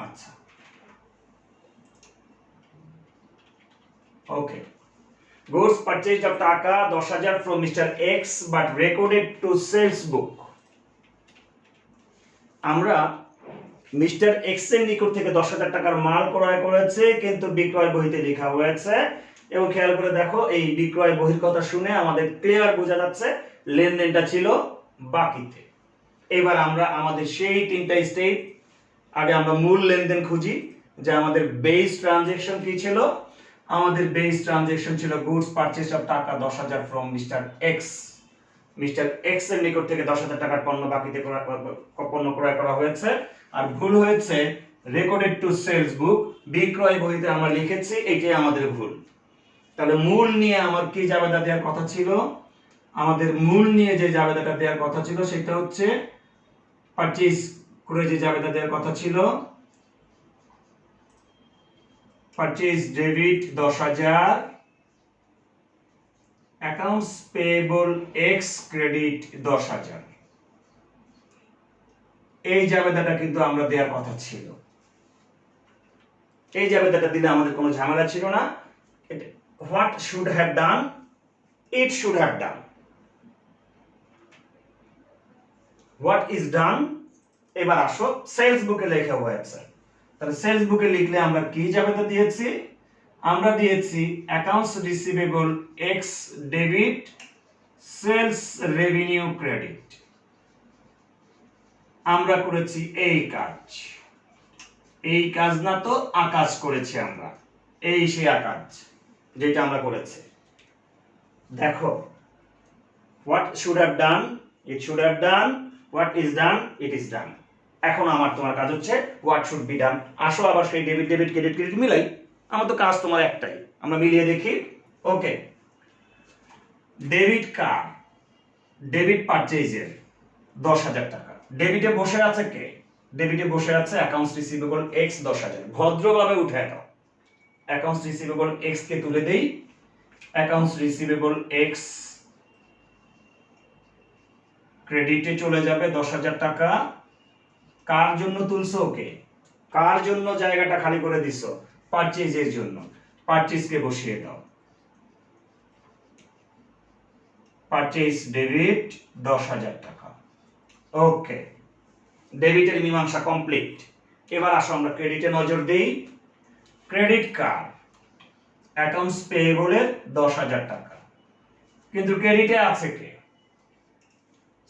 আচ্ছা ওকে। গুডস পারচেজড অফ টাকা 10,000 from mister X but recorded to sales book. আমরা মিস্টার এক্স এর নিকট থেকে 10,000 টাকার মাল ক্রয় করেছে, কিন্তু বিক্রয় বইতে লেখা হয়েছে। এবং খেয়াল করে দেখো, এই বিক্রয় বহির কথা শুনে আমাদের ক্লিয়ার বোঝা যাচ্ছে লেনদেনটা ছিল বাকিতে। এবার আমরা আমাদের সেই তিনটা স্টেপ, আগে আমরা মূল লেনদেন খুঁজি, যে আমাদের বেস ট্রানজেকশন কি ছিল। আমাদের বেস ট্রানজেকশন ছিল গুডস পারচেজ অফ টাকা 10,000 from mister x. Mister x এর নিকট থেকে 10,000 টাকার পণ্য বাকিতে পণ্য ক্রয় করা হয়েছে। আর ভুল হয়েছে রেকর্ডেড টু সেলস বুক, বিক্রয় বইতে আমরা লিখেছি, এটাই আমাদের ভুল। তাহলে মূল নিয়ে আমার কি জাবেদা দেওয়ার কথা ছিল? আমাদের মূল নিয়ে যে জাবেদাটা দেওয়ার কথা ছিল সেটা হচ্ছে পারচেজ করে যে জাবেদা দেওয়ার কথা ছিল, purchase debit 10,000, accounts payable x credit 10,000। এই জাবেদাটা কিন্তু আমরা দেওয়ার কথা ছিল। এই জাবেদাটা দিলে আমাদের কোনো ঝামেলা ছিল না। What should have done, it should have done. What is done, এবার আসো সেলস বুকে লেখা হয়েছে। তাহলে সেলস বুকে লিখলে আমরা কি জাবেদা দিয়েছি? আমরা দিয়েছি accounts receivable X debit sales revenue credit. আমরা করেছি এই কাজ, এই কাজ না তো আকাজ করেছি আমরা। এই সেই কাজ যেটা আমরা করেছি। দেখো, what should have done, it should have done, what is done, it is done। এখন আমার তোমার কাজ হচ্ছে what should be done। আসো আবার সেই ডেবিট ডেবিট ক্রেডিট ক্রেডিট মিলাই। আমার তো কাজ তোমার একটাই, আমরা মিলিয়ে দেখি। ওকে, ডেবিট কার্ড, ডেবিট পারচেজের 10,000 টাকা। ডেবিটে বসে আছে কে? ডেবিটে বসে আছে অ্যাকাউন্টস রিসিভেবল এক্স 10,000। ভদ্রভাবে উঠে দাও, অ্যাকাউন্টস রিসিভেবল এক্স কে তুলে দেই। অ্যাকাউন্টস রিসিভেবল এক্স ক্রেডিটে চলে যাবে 10,000 টাকা। কার জন্য তুলছো? ওকে, কার জন্য জায়গাটা খালি করে দিছো? পারচেজের জন্য। পারচেজকে বসিয়ে দাও, পারচেজ ডেবিট 10,000 টাকা। ওকে, ডেবিটের মীমাংসা কমপ্লিট। এবার আসো আমরা ক্রেডিটে নজর দেই। ক্রেডিট কার্ড অ্যাকাউন্টস পেয়েবলের 10,000 টাকা, কিন্তু ক্রেডিটে আছে কে?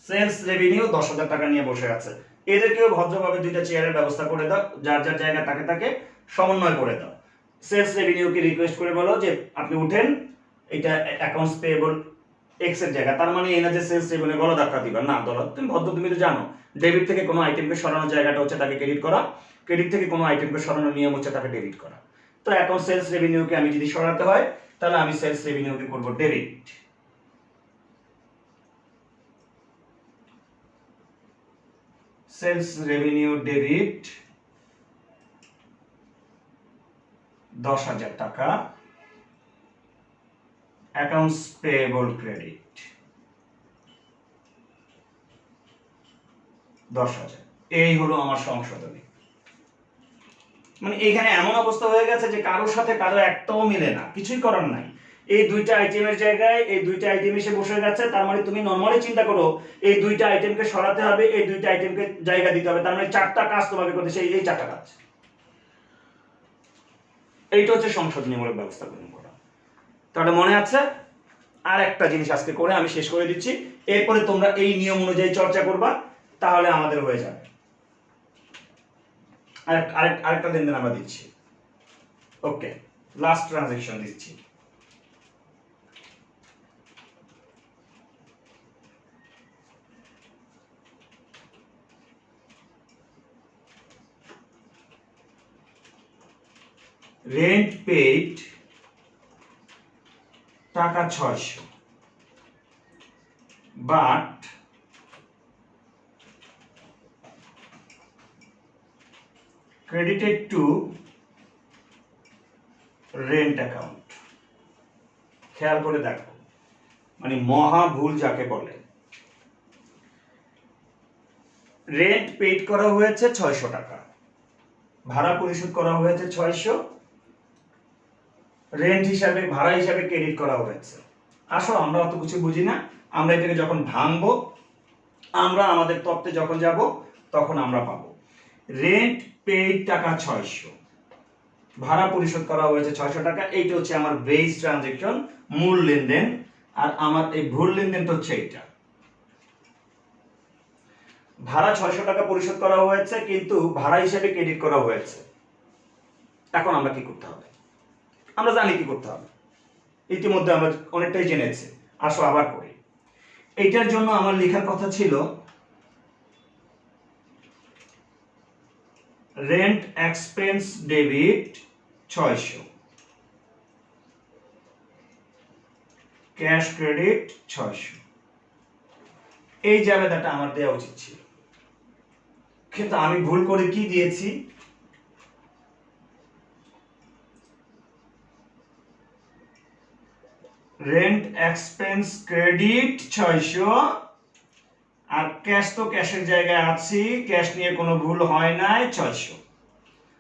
সেলস রেভিনিউ 10,000 টাকা নিয়ে বসে আছে। এদেরকেও ভদ্রভাবে দুইটা চেয়ারের ব্যবস্থা করে দাও, যার যার জায়গা তাকে তাকে সমন্বয় করে দাও। সেলস রেভিনিউকে রিকোয়েস্ট করে বলো যে আপনি উঠেন, এটা অ্যাকাউন্টস পেয়েবল এক্স এর জায়গা। তার মানে এই না যে সেলস রেভিনিউ গলা ধাক্কা দিবা না, দৌলত তুমি ভদ্র, তুমি তো জানো ডেবিট থেকে কোনো আইটেমকে সরানোর জায়গাটা হচ্ছে তাকে ক্রেডিট করা, ক্রেডিট থেকে কোনো আইটেমকে সরানোর নিয়ম হচ্ছে তাকে ডেবিট করা। তো এখন সেলস রেভিনিউকে আমি যদি সরাতে হয় তাহলে আমি সেলস রেভিনিউকে করব ডেবিট। সেলস রেভিনিউ ডেবিট 10,000 টাকা, অ্যাকাউন্টস পেয়েবল ক্রেডিট 10,000। এই হলো আমার সংশোধনী। মানে এখানে এমন অবস্থা হয়ে গেছে যে কারোর সাথে কারো একটাও মিলে না, কিছুই করার নাই। এই দুইটা আইটেমের জায়গায় এই দুইটা আইটেম এসে বসে গেছে। তার মানে তুমি নরমালি চিন্তা করো এই দুইটা আইটেমকে সরাতে হবে, এই দুইটা আইটেমকে জায়গা দিতে হবে। তার মানে 4টা কাজ তোমাকে করতে, সেই এই 4টা কাজ। এইটা হচ্ছে সংশোধনীমূলক ব্যবস্থা গ্রহণ করা। তাহলে মনে আছে? আর একটা জিনিস আজকে করে আমি শেষ করে দিচ্ছি, এরপরে তোমরা এই নিয়ম অনুযায়ী চর্চা করবা, তাহলে আমাদের হয়ে যাবে। আরেকটা লেনদেন আমরা দিচ্ছি। ওকে, লাস্ট ট্রানজাকশন দিচ্ছি। রেন্ট পেইড টাকা 600, but credited to rent account। খেয়াল করে দেখো, মানে মহা ভুল যাকে বলে। রেন্ট পেইড করা হয়েছে 600 টাকা, ভাড়া পরিশোধ করা হয়েছে 600, রেন্ট হিসাবে ভাড়া হিসাবে ক্রেডিট করা হয়েছে। আসো, আমরা অত কিছু বুঝি না, আমরা এটাকে যখন ভাঙবো, আমরা আমাদের তত্ত্বে যখন যাব তখন আমরা পাবো রেন্ট পেইড টাকা 600, ভাড়া পরিশোধ করা হয়েছে 600 টাকা। এইটা হচ্ছে আমার বেস ট্রানজাকশন, মূল লেনদেন। আর আমার এই ভুল লেনদেনটা হচ্ছে এইটা। ভাড়া 600 টাকা পরিশোধ করা হয়েছে, কিন্তু ভাড়া হিসেবে ক্রেডিট করা হয়েছে। এখন আমরা কি করতে হবে? আমরা জানি কি করতে হবে, ইতিমধ্যে আমরা অনেকটাই জেনেছি। আসো আবার করি। এইটার জন্য আমার লেখার কথা ছিল rent expense debit 600, cash credit 600। এই জায়গাটা আমার দেওয়া উচিত ছিল, কিন্তু আমি ভুল করে কি দিয়েছি? রেন্ট এক্সপেন্স ক্রেডিট 600, আর ক্যাশ তো ক্যাশের জায়গায় আছি, ক্যাশ নিয়ে কোনো ভুল হয় নাই, 600।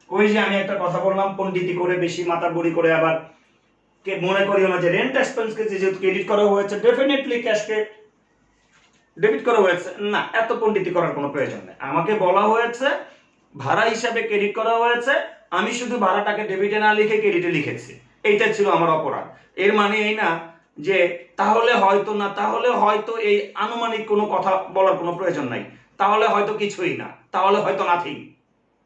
ওই যে আমি একটা কথা বললাম, পণ্ডিতি করে বেশি মাথা বড়ি করে আবার কে মনে করিও না যে রেন্ট এক্সপেন্সকে যেহেতু ক্রেডিট করা হয়েছে ডেফিনেটলি ক্যাশকে ডেবিট করা হয়েছে। না, এত পণ্ডিতি করার কোনো প্রয়োজন নেই। আমাকে বলা হয়েছে ভাড়া হিসাবে ক্রেডিট করা হয়েছে, আমি শুধু ভাড়াটাকে ডেবিটে না লিখে ক্রেডিটে লিখেছি। এইটা ছিল আমার অপরাধ। এর মানে এই না যে তাহলে হয়তো না, তাহলে হয়তো এই আনুমানিক কোনো কথা বলার কোনো প্রয়োজন নাই, তাহলে হয়তো কিছুই না, তাহলে হয়তো নাথিং।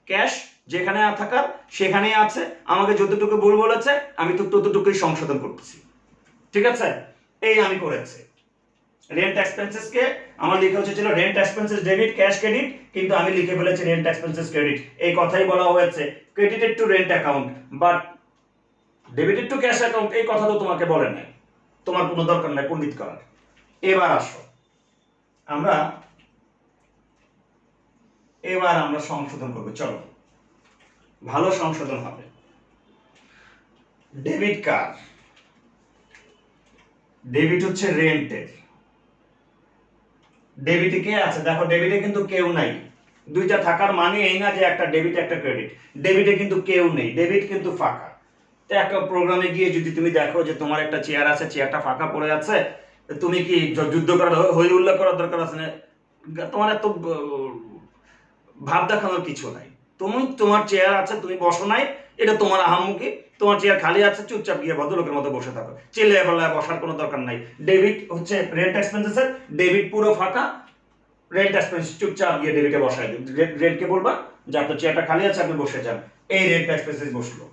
ক্যাশ যেখানে থাকার সেখানেই আছে, আমাকে যতটুকু ভুল বলেছে আমি তো ততটুকুই সংশোধন করতেছি। ঠিক আছে, এই আমি করেছি। রেন্ট এক্সপেন্সেসকে আমার লেখা উচিত ছিল rent expenses debit cash credit, কিন্তু আমি লিখে ফেলেছি রেন্ট এক্সপেন্সেস ক্রেডিট। এই কথাই বলা হয়েছে credited two rent account, but debited two cash account এই কথা তো তোমাকে বলে নাই, তোমার কোনো দরকার নাই পণ্ডিত করার। এবার আসো আমরা সংশোধন করবো, চলো ভালো সংশোধন হবে। ডেবিট কার্ড, ডেবিট হচ্ছে রেন্টের, ডেবিটে কে আছে দেখো, ডেবিটে কিন্তু কেউ নাই। দুইটা থাকার মানে এই না যে একটা ডেবিট একটা ক্রেডিট, ডেবিটে কিন্তু কেউ নেই, ডেবিট কিন্তু ফাঁকা। তো একটা প্রোগ্রামে গিয়ে যদি তুমি দেখো যে তোমার একটা চেয়ার আছে, চেয়ারটা ফাঁকা পড়ে আছে, তুমি কি যুদ্ধ করার হই উল্লেখ করার দরকার আছে না? তোমার এত ভাব দেখানোর কিছু নাই। তুমি তোমার চেয়ার আছে, তুমি বসো নাই, এটা তোমার আহাম্মুকি। তোমার চেয়ার খালি আছে, চুপচাপ গিয়ে ভদ্রলোকের মতো বসে থাকো, চিল্লায় পাল্লায় বসার কোনো দরকার নাই। ডেবিট হচ্ছে রেন্ট এক্সপেন্সেসের, ডেবিট পুরো ফাঁকা, রেন্ট এক্সপেন্স চুপচাপ গিয়ে ডেবিটে বসায় দিন। রেন্টকে বলবা যে আপনার চেয়ারটা খালি আছে, আপনি বসে যান। এই রেন্ট এক্সপেন্সেস বসলো,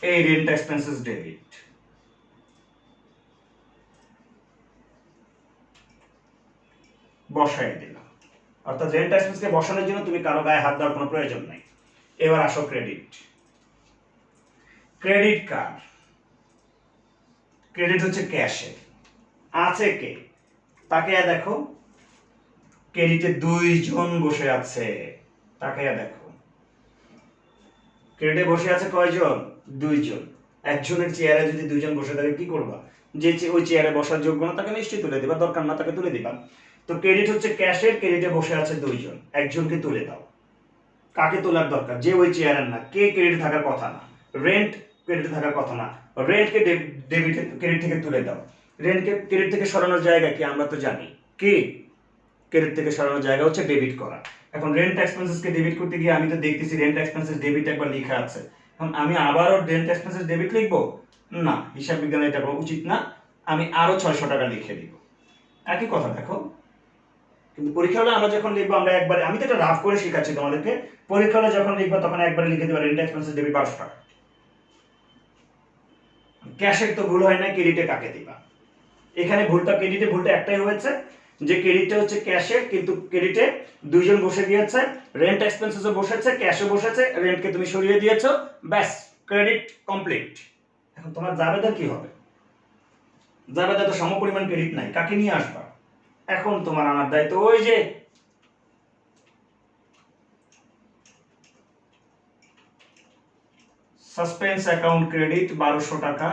এই রেন্ট এক্সপেন্সেস ডেবিট। বসাই দিলাম, অর্থাৎ রেন্ট এক্সপেন্সকে বসানোর জন্য তুমি কারো গায়ে হাত দেওয়ার কোনো প্রয়োজন নাই। এবার আসো ক্রেডিট, ক্রেডিট কার্ড, ক্রেডিট হচ্ছে ক্যাশে আছে কে, তাকে দেখো ক্রেডিটে দুইজন বসে আছে, তাকে দেখো ক্রেডিটে বসে আছে কয়জন, দুইজন। একজনের চেয়ারে যদি দুইজন বসে থাকে কি করবা, যে ওই চেয়ারে বসার যোগ্য না তাকে নিশ্চয়ই তুলে দিবা, দরকার না তাকে তুলে দিবা। তো ক্রেডিট হচ্ছে ক্যাশের, ক্রেডিটে বসে আছে দুইজন, একজনকে তুলে দাও। কাকে তোলার দরকার, যে ওই চেয়ারের না, কে ক্রেডিট থাকার কথা না, রেন্ট ক্রেডিট থাকার কথা না, রেন্টকে ডেবিট ক্রেডিট থেকে তুলে দাও। রেন্টকে ক্রেডিট থেকে সরানোর জায়গা কি আমরা তো জানি, কি ক্রেডিট থেকে সরানোর জায়গা হচ্ছে ডেবিট করা। এখন রেন্ট এক্সপেন্সেসকে ডেবিট করতে গিয়ে আমি তো দেখতেছি রেন্ট এক্সপেন্সেস ডেবিট একবার লেখা আছে, এখন আমি আবারও রেন্ট এক্সপেন্সেস ডেবিট লিখবো না, হিসাব বিজ্ঞানে এটা করা উচিত না। আমি আরো 600 টাকা লিখে দিব, একই কথা দেখো। কিন্তু পরীক্ষা হলে আমরা যখন লিখবো, আমরা একবারে, আমি তো এটা রাফ করে শেখাচ্ছি তোমাদেরকে, পরীক্ষা হলে যখন লিখবো তখন একবারে লিখে দেবো রেন্ট এক্সপেন্সেস ডেবিট 1200 টাকা। ক্যাশের তো ভুল হয় না, ক্রেডিটে কাকে দিবা। এখানে ভুলটা, ক্রেডিটে ভুলটা একটাই হয়েছে যে ক্রেডিটটা হচ্ছে ক্যাশের, কিন্তু ক্রেডিটে দুইজন বসে গিয়েছে, রেন্ট এক্সপেন্সেসও বসেছে, ক্যাশও বসেছে, রেন্টকে তুমি সরিয়ে দিয়েছো, ব্যাস ক্রেডিট কমপ্লিট। এখন তোমার জাবেদা কি হবে, জাবেদা তো সমপরিমাণ ক্রেডিট নাই, কাকে নিয়ে আসবা? এখন তোমার আনার দায়িত্ব ওই যে সাসপেন্স অ্যাকাউন্ট ক্রেডিট 1200 টাকা।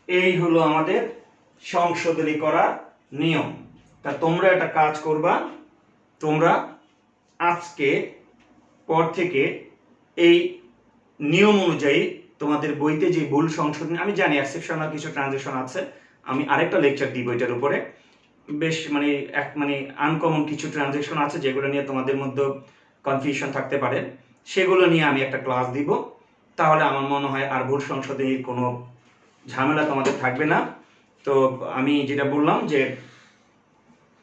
এই হলো আমাদের সংশোধনী করার নিয়ম। তা তোমরা একটা কাজ করবা, তোমরা আজকে পর থেকে এই নিয়ম অনুযায়ী তোমাদের বইতে যে ভুল সংশোধনী, আমি জানি এক্সেপশনাল কিছু ট্রানজেকশন আছে, আমি আরেকটা লেকচার দিব এটার উপরে। বেশ মানে আনকমন কিছু ট্রানজেকশন আছে যেগুলো নিয়ে তোমাদের মধ্যে কনফিউশন থাকতে পারে, সেগুলো নিয়ে আমি একটা ক্লাস দিব। তাহলে আমার মনে হয় আর ভুল সংশোধনীর কোনো ঝামেলা তোমাদের থাকবে না। তো আমি যেটা বললাম যে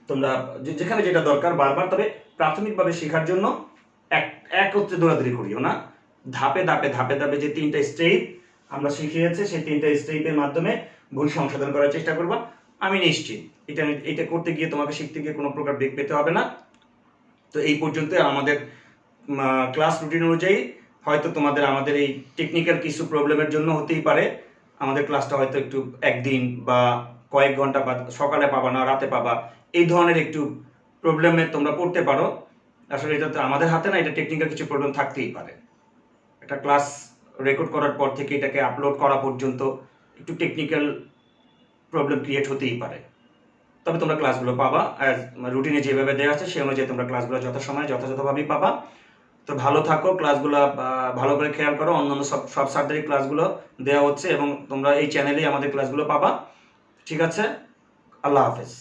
তোমরা যেখানে যেটা দরকার বারবার, তবে প্রাথমিকভাবে শেখার জন্য একত্রে দৌড়াদৌড়ি করিও না, ধাপে ধাপে ধাপে ধাপে যে 3টা স্টেপ আমরা শিখিয়েছি, সেই 3টা স্টেপের মাধ্যমে ভুল সংশোধন করার চেষ্টা করবা। আমি নিশ্চিত এটা করতে গিয়ে তোমাকে শিখতে গিয়ে কোনো প্রকার ব্রেক পেতে হবে না। তো এই পর্যন্ত আমাদের ক্লাস রুটিন অনুযায়ী হয়তো তোমাদের আমাদের এই টেকনিক্যাল কিছু প্রবলেমের জন্য হতেই পারে আমাদের ক্লাসটা হয়তো একটু একদিন বা কয়েক ঘন্টা বা সকালে পাবা না রাতে পাবা, এই ধরনের একটু প্রবলেমে তোমরা পড়তে পারো। আসলে এটা তো আমাদের হাতে না, এটা টেকনিক্যাল কিছু প্রবলেম থাকতেই পারে। একটা ক্লাস রেকর্ড করার পর থেকে এটাকে আপলোড করা পর্যন্ত একটু টেকনিক্যাল প্রবলেম ক্রিয়েট হতেই পারে। তবে তোমরা ক্লাসগুলো পাবা, রুটিনে যেভাবে দেওয়া আছে সেই অনুযায়ী তোমরা ক্লাসগুলো যথাসময়ে যথাযথভাবেই পাবা। তো ভালো থাকো, ক্লাসগুলো ভালো করে খেয়াল করো, অন্যান্য সব সাবজেক্টের ক্লাসগুলো দেওয়া হচ্ছে এবং তোমরা এই চ্যানেলেই আমাদের ক্লাসগুলো পাবা। ঠিক আছে, আল্লাহ হাফেজ।